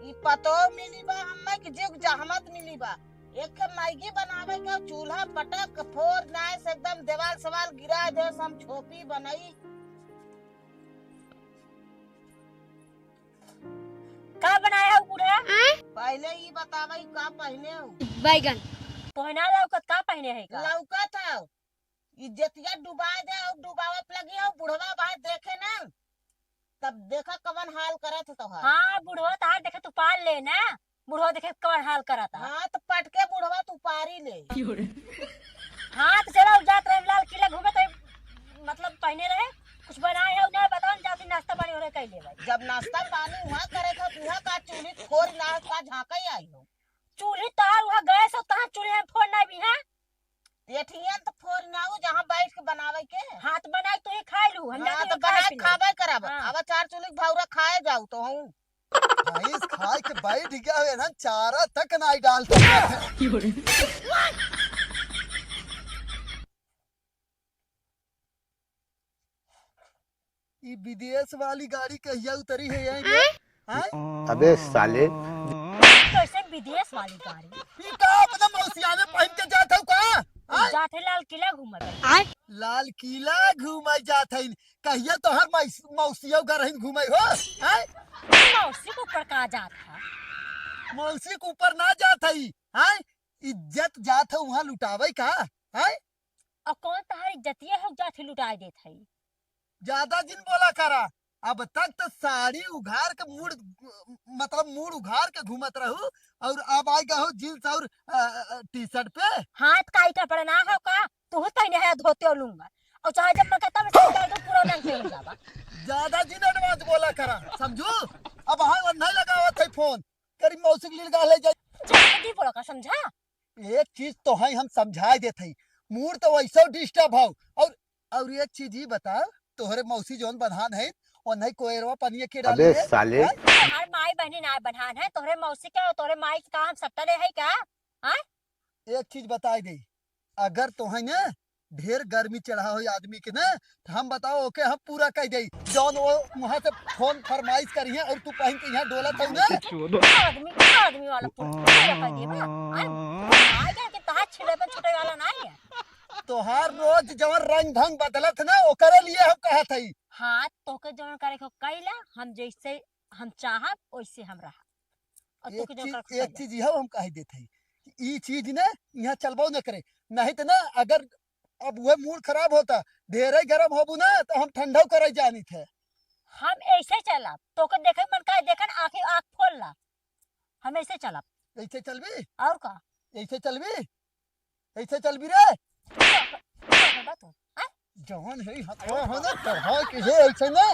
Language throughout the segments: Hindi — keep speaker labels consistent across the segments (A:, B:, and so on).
A: ई पतो मिली बा हम्मे कि जुग जहमत मिली बा। एक के मैगी बनावे के चूल्हा पटक फोर नाइस एकदम देवाल सवाल गिरा दे हम छोपी बनई।
B: का बनाया हो बूढ़ा?
A: पहले ही बतावई का पहने हो।
B: बैगन पहना लौकत का पहने है का?
A: लौकत हो इज्जतिया डुबा दे और डुबावत लगी हो बुढ़वा भाई देखे ना तब देखा कवन हाल करत तो।
B: हाँ बुढ़वा तार देखे तू पाल ले ना, बुढ़वा देखे कवन हाल करता।
A: हाँ तो पटके बुढ़वा तू पारी ले।
B: हाँ तो चलो जात रहे लाल किला घूमे तो मतलब पहने रहे कुछ बनाए है उन्हें बताओ जाती नाश्ता पानी हो रहे कैले भाई।
A: जब नाश्ता पानी वहाँ करे था वहाँ का चूल्ही फोड़ नाश्ता झाँका ही आई हो।
B: चूल्ही तार वहाँ गए सो तहाँ चूल्हे में फोड़ना भी है।
A: एठियन तो फोड़ ना हो जहाँ बैठ के बनावे के।
B: हाथ बनाए तो ही खाए लू हम
A: हाँ तो बनाए खावे कराब।
B: हाँ।
A: अब चार चूल्ही भावरा खाए जाऊ तो हूँ।
C: भैंस खाए के बैठ गया है ना चारा तक नहीं डाल सकते। ये विदेश वाली गाड़ी कहिया उतरी है यहीं?
D: अबे साले
B: कैसे विदेश वाली गाड़ी
C: ये का अपना मौसिया में पहन के जाता हूँ का?
B: जाते लाल किला घूमत
C: लाल किला घूमे जात है कहिया तो हर मौसिया घर ही घूमे हो।
B: मौसी को ऊपर कहा जात है।
C: मौसी के ऊपर ना जात है इज्जत जात है वहाँ लुटावे का है।
B: और कौन तहारी इज्जतिया है जाते लुटाए देत है।
C: ज्यादा जिन बोला करा अब तक तो साड़ी उघार के मूड उघार के घूमत रहू और अब आएगा हो जींस और टी शर्ट पे।
B: हाथ का इटा पड़ना है का तू पहने है धोते लूंगा और चाहे जब मैं कहता मैं तो पूरा रंग हो जावा।
C: ज्यादा जिन एडवांस बोला करा समझू। अब हाँ नहीं लगावत है फोन करी मौसी लील गाले
B: जल्दी बोला का समझा।
C: एक चीज तो है हम समझा देते हैं मूड तो वैसे डिस्टर्ब हो और एक चीज ही बता तोहरे मौसी जोन बधान है और नहीं कोयरवा पनिया के डाले
D: अबे साले
B: हर माई बहनी ना बधान है तोहरे मौसी के और तोहरे माई का हम सट्टा है क्या? हां
C: एक चीज बताई दे अगर तो है ना ढेर गर्मी चढ़ा हो आदमी के ना तो हम बताओ ओके हम पूरा कह दे जौन वो वहां से फोन फरमाइश करी है और तू कहीं के यहाँ डोलत हो ना
B: आदमी वाला पूरा कह दिए आ गया कि तहां छिले पे छोटे वाला नहीं है।
C: तोहार रोज जवन रंग ढंग बदलत ना ओकरे लिए हम कहत हई।
B: हाँ तोके जवन करे को कैला हम जैसे हम चाहब वैसे हम रहा और तोके जवन करे
C: एक चीज यह हम कह देते हैं कि ई चीज ना यहाँ चलबो न करे नहीं तो ना अगर अब वह मूड खराब होता ढेरे गर्म होबू ना तो हम ठंडा करे जानी थे।
B: हम ऐसे चला तोके देखे मन का देखन आंखें आंख खोल ला हम ऐसे चला।
C: ऐसे चलबी
B: और का
C: ऐसे चलबी रे जवान है हथवा हो ना तरह के ऐसे ना।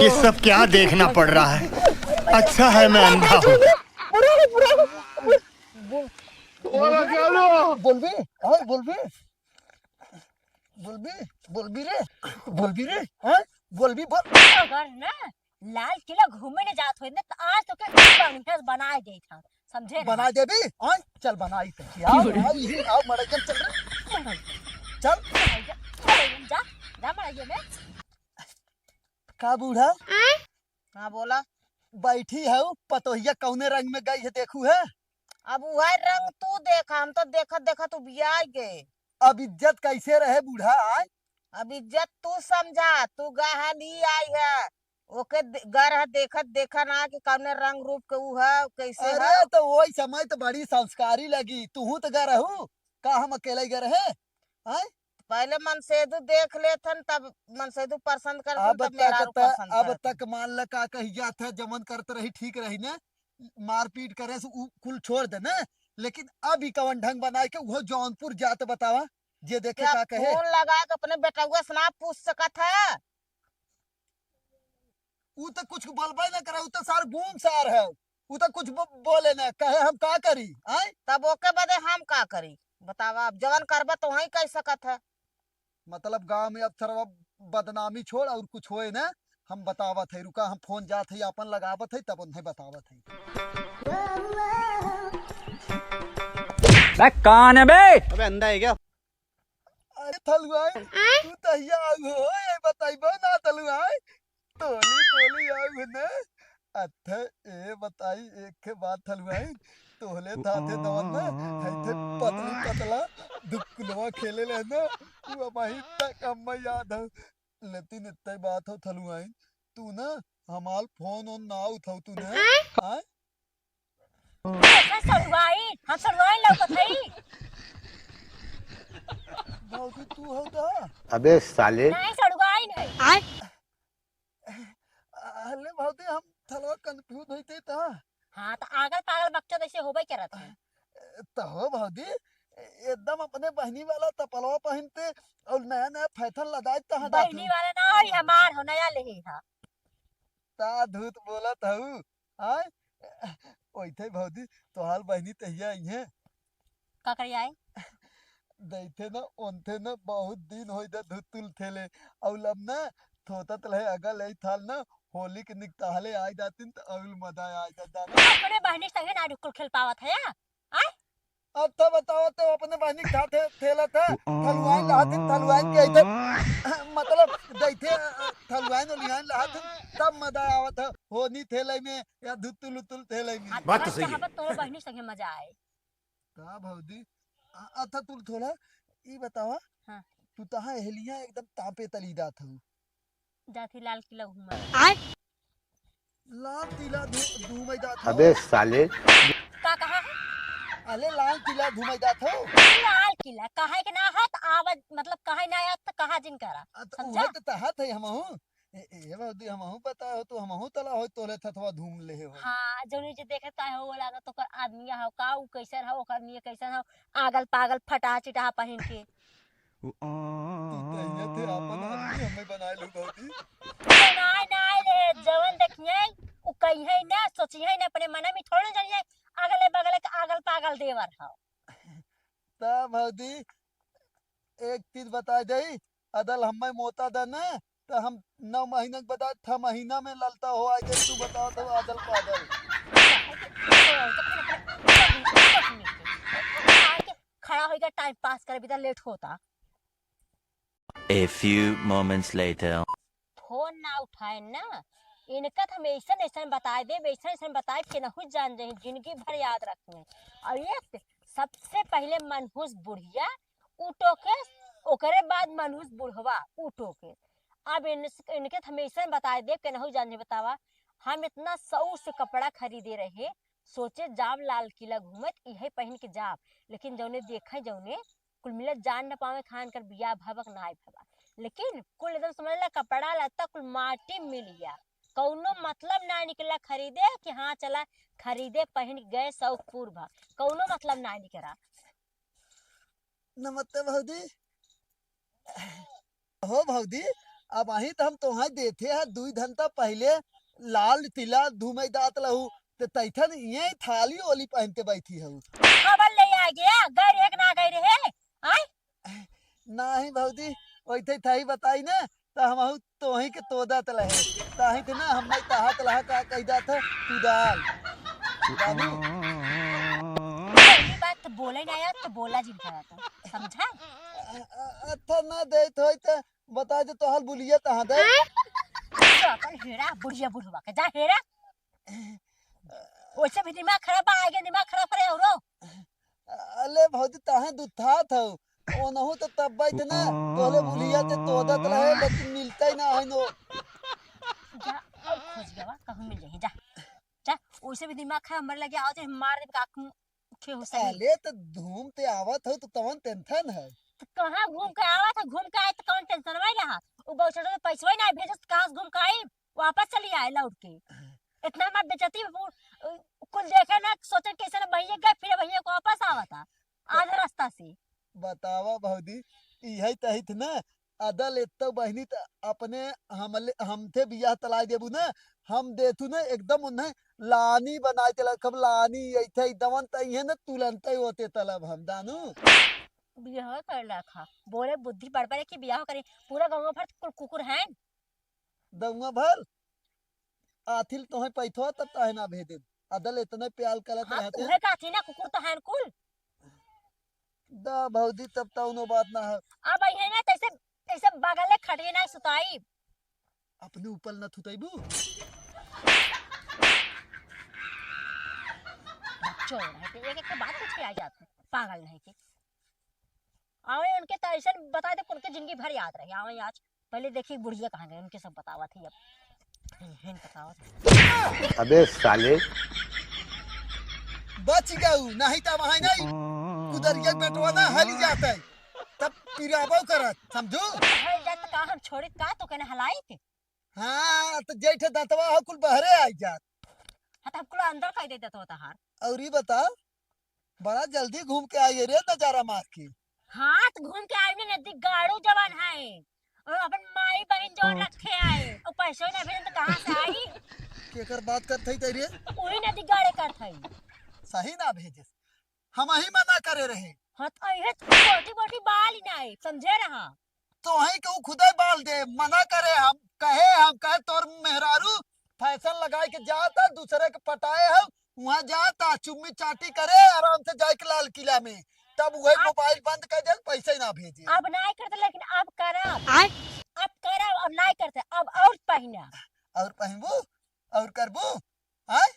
D: ये सब क्या देखना पड़ रहा है। अच्छा है मैं अंधा हूँ।
C: बोलबी रे हाँ बोलबी
B: अगर ना लाल किला घूमे ने जात हो तो आज तो के बनाए दे था समझे
C: बना दे भी हाँ चल बनाई आओ मड़गन चल चल
B: जा जा मड़गे में
C: का बूढ़ा
A: हाँ बोला
C: बैठी है पतोहिया कौने रंग में गई है देखू है।
A: अब वह रंग तू देखा हम तो देखा तू बिया गए।
C: अब इज्जत कैसे रहे बूढ़ा आए।
A: अब इज्जत तू समझा तू गहली आई है ओके घर देखा ना कि कौने रंग रूप के ऊ है कैसे
C: अरे
A: है।
C: तो वही समय तो बड़ी संस्कारी लगी तू तो गर रहू का हम अकेले गर है
A: पहले मनसेदू देख लेथन तब मनसेदू पसंद कर
C: अब तक मान ल का कहिया था जमन करते रही ठीक रही ना मारपीट करे से कुल छोड़ दे ना लेकिन अब ही कवन ढंग बनाए के वो जौनपुर जात बतावा जे देखे का कहे
A: फोन लगा के अपने बेटुआ से ना पूछ सकत है।
C: ऊ तो कुछ बोलबे न करे ऊ तो सार गुम सार है ऊ तो कुछ बोले न कहे हम का करी आए
A: तब ओके बदे हम का करी बतावा अब जवन करबा तो वही कह सकत है।
C: मतलब गांव में अब थोड़ा बदनामी छोड़ और कुछ होए ना हम बतावत है रुका हम फोन जात है अपन लगावत है तब उन्हें बतावत है।
E: बे कौन है बे?
D: अबे अंधा है क्या?
C: अरे थलुआ तू तहिया आउ हो ये बताइबो ना थलुआ तोली आउ ना अच्छा ए बताई एक के बात थलवाई तोहले थाथे दवन ना हैथे पतली पतला दुकुलवा खेले ले ना वो वही तक अम्मा याद है लेकिन इतनी बात हो थलवाई तू ना हमाल फोन और ना उठाऊ तू ने हाँ
B: ऐसा सड़वाई हम सड़वाई लौकत हई
C: भौजी तू हो ता
D: अबे साले
B: नहीं सड़वाई नहीं
C: अरे भौजी हम थलवा कंफ्यूज होते ता
B: हाँ तो आगल पागल बच्चा ऐसे होबे करत है
C: तो हो भौजी एकदम अपने बहनी वाला तपलवा पहनते और नया नया फैशन लदाई ता
B: बहनी वाला ना हई हमार हो नया लेही था
C: ता धूत बोलत हूँ आय ओइथे भौजी तोहाल बहनी तहिया आई है
B: का करियाई
C: दैथे ना ओनथे ना बहुत दिन होई दा धुतुल थेले और लब ना थोतत लहे अगल लई थाल ना होली के निकताले आ जातिन त अउल मजा आ जाता ना
B: अपने बहनी संगे ना रुकुल खेल पावत है आय
C: अब तो बताओ तो अपने बहनी खा थे थेला था थलवाइन लहातिन थलवाइन के इधर मतलब दैथे थलवाइन और लिहान लहातिन तब मजा आवत है होनी थेले में या धुतुल उतुल थेले में
D: बात तो सही है।
B: तो बहनी संगे मजा आए
C: का भौजी अच्छा तू थोड़ा ई बतावा
B: हाँ।
C: तू तहां एहलिया एकदम तापे तलीदा था
B: जाती लाल किला घूमा
C: लाल किला घूमैदा था
D: अबे साले
B: का कहा है
C: अले लाल किला घूमैदा था
B: लाल किला कहे के ना है तो आवाज मतलब कहे ना आया तो कहा जिन करा समझा?
C: उहे त तहत है हमहू ए बाबू हमहू पता हो तू हमहू तला हो तोले थथवा धूम ले हो
B: हाँ जोनी जे देखे का हो लागत तो कर आदमी हो का उ कैसन हो ओकर निये कैसन हो आगल पागल फटा चिटा पहन के
C: तू कहिए थे अपन आदमी हमें बनाए लो बहुती
B: नहीं नहीं रे जवन देखिए उ कहिए ना सोचिए ना अपने मन में थोड़े जानिए अगले बगले के आगल पागल देवर हो
C: ता भौजी एक चीज बता दई अदल हमें मोता दा ना तो हम 9 महीना के बता था महीना में ललता हो आ जाए तू बताओ तो अदल पागल
B: खड़ा होकर टाइम पास करे बिना लेट होता
E: A few moments later.
B: Phone ना उठाए ना इनका हम ऐसा ऐसा बताए दे ऐसा ऐसा बताए कि ना जान जाए जिंदगी भर याद रखें और ये सबसे पहले मनहूस बुढ़िया उठो के ओकरे बाद मनहूस बुढ़वा उठो के अब इनके हमेशा बताए दे कि ना जान बतावा हम इतना 100 से कपड़ा खरीदे रहे सोचे जाब लाल किला घूमत यही पहन के जाब लेकिन जौने देखे जौने कुल मिलत जान न पावे खान कर बिया भवक ना भवा लेकिन कुल एकदम समझ ला कपड़ा लत्ता कुल माटी मिलिया कौनो मतलब ना निकला खरीदे कि हाँ चला खरीदे पहन गए शौक पूर्व कौनो मतलब ना निकला
C: नमस्ते भौजी हो भौजी अब आही तो हम तोहाई देथे है 2 घंटा पहले लाल तिला धूमे दात लहू ते तैथन ये थाली ओली पहनते बैठी हूँ
B: खबर ले आ गया गए एक ना गए रहे आय
C: नाही भौजी ओइथे थाई बताई ना तो हम तोही के तोदा तलहे ताही ते ना हम तहा तलहा का कहिदा था तू दाल बाबू
B: पहली बात तो बोले ना यार तो बोला जिन करा था समझा
C: अच्छा ना दे थोई त बता दे तोहल बुलिया तहा दे
B: अपन हेरा बुढ़िया बुढ़वा के जा हेरा वैसे भी दिमाग खराब आएगा दिमाग खराब करे औरो
C: अले भौजी ताहे दुथा था ओनहु तो तब बैठ ना तोले बुलिया ते तोदत रहे लेकिन मिलता ही ना है नो
B: जा और खोज गवा कहूं मिल जाए जा जा वैसे भी दिमाग खराब मर लगे आओ तो मार दे का के हो सही
C: अले तो धूम ते आवत हो तो तवन टेंशन है
B: तो कहां घूम के आवा था घूम के आए तो कौन टेंशन में रहा वो बहुत छोटा पैसा ही ना भेज कहां घूम के आए वापस चली आए लौट के इतना मत बेचती कुल देखे ना सोचे कैसे ना भैया गए फिर भैया को वापस आवा था आधा रास्ता से
C: बतावा भौजी यही तहित ना अदल एतो बहनी त अपने हम थे बियाह तलाई देबू ना हम देथु ना एकदम उन्हें लानी बनाए चला कब लानी ऐथे दवन त ये ना तुलंत होते तलब हम दानू
B: बियाह कर रखा बोले बुद्धि बढ़ पड़े कि बियाह करे पूरा गांव भर कुकुर है
C: दउआ भर आथिल तोहे पैथवा तब ताहे ना भेदे अदल इतने प्याल करत
B: हाँ
C: रहते
B: उहे का थी ना कुकुर तो है कुल
C: दा भौजी तब त उनो बात ना है
B: अब ये ना तैसे तैसे बगले खटिए ना सुताई
C: अपने ऊपर न थुतैबू
B: चोर है कि एक एक के बात पूछ के आ जाते पागल नहीं के आवे उनके तो ऐसा बता दे उनके जिंदगी भर याद रहे आवे आज पहले देखिए बुढ़िया कहाँ गए उनके सब बतावा थी अब हिन बतावा
D: अबे साले
C: बच गऊ नहीं तो वहां नहीं कुदरिया बेटवा ना हली जाता है तब पिराबो करत समझू
B: हर जात का हम छोड़ी का तो कहने हलाई के
C: हाँ तो जेठ दंतवा हो कुल बहरे आई जात
B: हत हमको अंदर कर दे देता होता हार
C: और ये बता बड़ा जल्दी घूम के आई रे नजारा मार के
B: हाथ घूम के आए ने नदी गाड़ू जवान है और अपन माई बहन जोड़ रखे आए और पैसे ना भेजन तो कहां से आई
C: केकर बात करत हई तेरे
B: वही नदी गाड़े करत है
C: सही ना भेजे हम ही मना करे रहे
B: हत अहे छोटी मोटी बाल ही नहीं समझे रहा
C: तो वही के खुदे बाल दे मना करे हम कहे तोर मेहरारू फैशन लगाए के जाता दूसरे के पटाए हम वहाँ जाता चुम्मी चाटी करे आराम से जाए के लाल किला में तब वही मोबाइल बंद कर दे पैसे ना भेजे
B: अब नहीं करते लेकिन अब करब अब करब अब नहीं करते अब और पहना
C: और पहनबू और करबू आय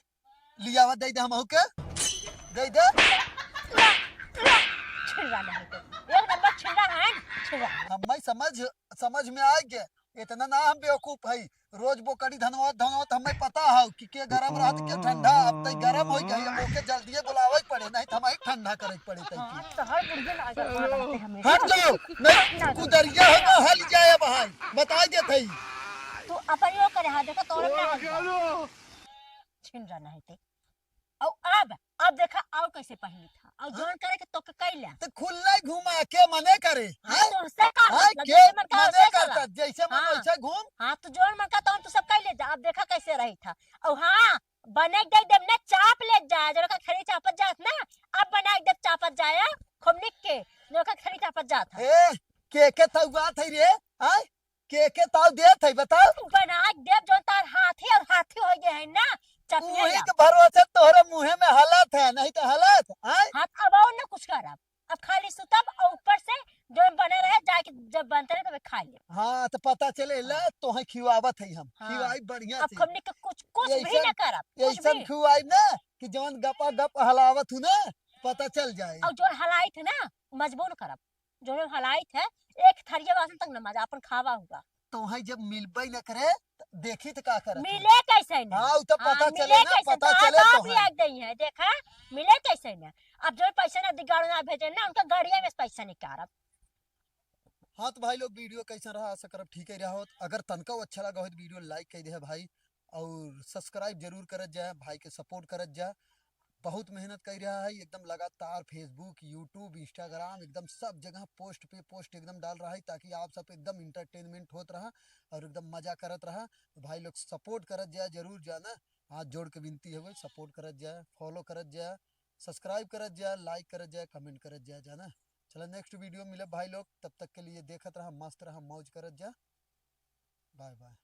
C: लियावा दे दे हमहू के दे दे
B: छिड़ा नहीं तो एक नंबर छिड़ा है छिड़ा
C: हम समझ में आ गया इतना ना हम बेवकूफ है रोज बोकड़ी धनवत हमें पता है कि के गरम रहत के ठंडा अब तक गरम हो गई अब ओके जल्दी बुलावे पड़े नहीं तो हमें ठंडा करे पड़े तई
B: हाँ, तो हर बुढ़िया ना अगर वहाँ रहते हमेशा
C: हट जाओ नहीं कुदरिया हो ना हल जाए भाई बता दे थई
B: तू अपन यो करे हां देखो तोरे ना छिन रहा नहीं थे और अब देखा और कैसे पहनी था और जोन करे के तो कैला
C: तो खुला घुमा के मने करे
B: हां तो उससे का
C: हां
B: मतलब
C: के
B: जैसे मन का
C: मने
B: वैसे
C: करता
B: करा
C: जैसे मन
B: हाँ।
C: वैसे घूम
B: हाँ तो जोन मन का तो सब कैले जा अब देखा कैसे रही था और हाँ बने दे दे ना चाप ले जा जो का खरी चापत जात ना अब बना दे चापत जाया खूब निक के जो का खरी चापत जात है
C: ए के ताऊ बात है रे हां के ताऊ दे थई बताओ
B: बना दे जो तार हाथी और हाथी हो गए है ना चपिया
C: वही के भरोसे तोहरे मुंह में हालत है नहीं तो हालत हां
B: हाथ अब और ना कुछ करब अब खाली सुतब और ऊपर से जो बने रहे जाके जब बनते रहे तब खा ले
C: हाँ तो पता चले ला तो है खिवावत है हम
B: हाँ।
C: खिवाई बढ़िया
B: अब
C: से
B: हमने के कुछ भी ना करब
C: ये
B: कुछ
C: सब
B: भी
C: खिवाई ना कि जवन गपा गप हलावत हूं ना पता चल जाए
B: और जो हलाई थे ना मजबूर करब जो हलाई थे एक थरिया वासन तक नमाज अपन खावा होगा
C: तो है जब मिलबे न करे तो देखी तो का करत
B: मिले कैसे ना
C: हाँ तो पता
B: हाँ,
C: चले
B: मिले
C: ना
B: कैसे
C: पता चले तो है
B: याद नहीं है देखा मिले कैसे ना अब जो पैसा ना दिगाड़ो ना भेजे ना उनका गाड़िया में पैसा निकालब
C: हाँ तो भाई लोग वीडियो कैसा रहा आशा करब ठीक ही रहा हो अगर तनका अच्छा लगा हो तो वीडियो लाइक कर दे भाई और सब्सक्राइब जरूर करत जाए भाई के सपोर्ट करत जा बहुत मेहनत कर रहा है एकदम लगातार फेसबुक यूट्यूब इंस्टाग्राम एकदम सब जगह पोस्ट पे पोस्ट एकदम डाल रहा है ताकि आप सब एकदम इंटरटेनमेंट होत रहा और एकदम मजा करत रहा तो भाई लोग सपोर्ट करत जाए जरूर जाना हाथ जोड़ के विनती है सपोर्ट करत जाए फॉलो करत जाए सब्सक्राइब करत जाए लाइक करत जाए कमेंट करत जाए जाना चलो नेक्स्ट वीडियो मिले भाई लोग तब तक के लिए देखत रहा मस्त रहा मौज करत जा बाय बाय।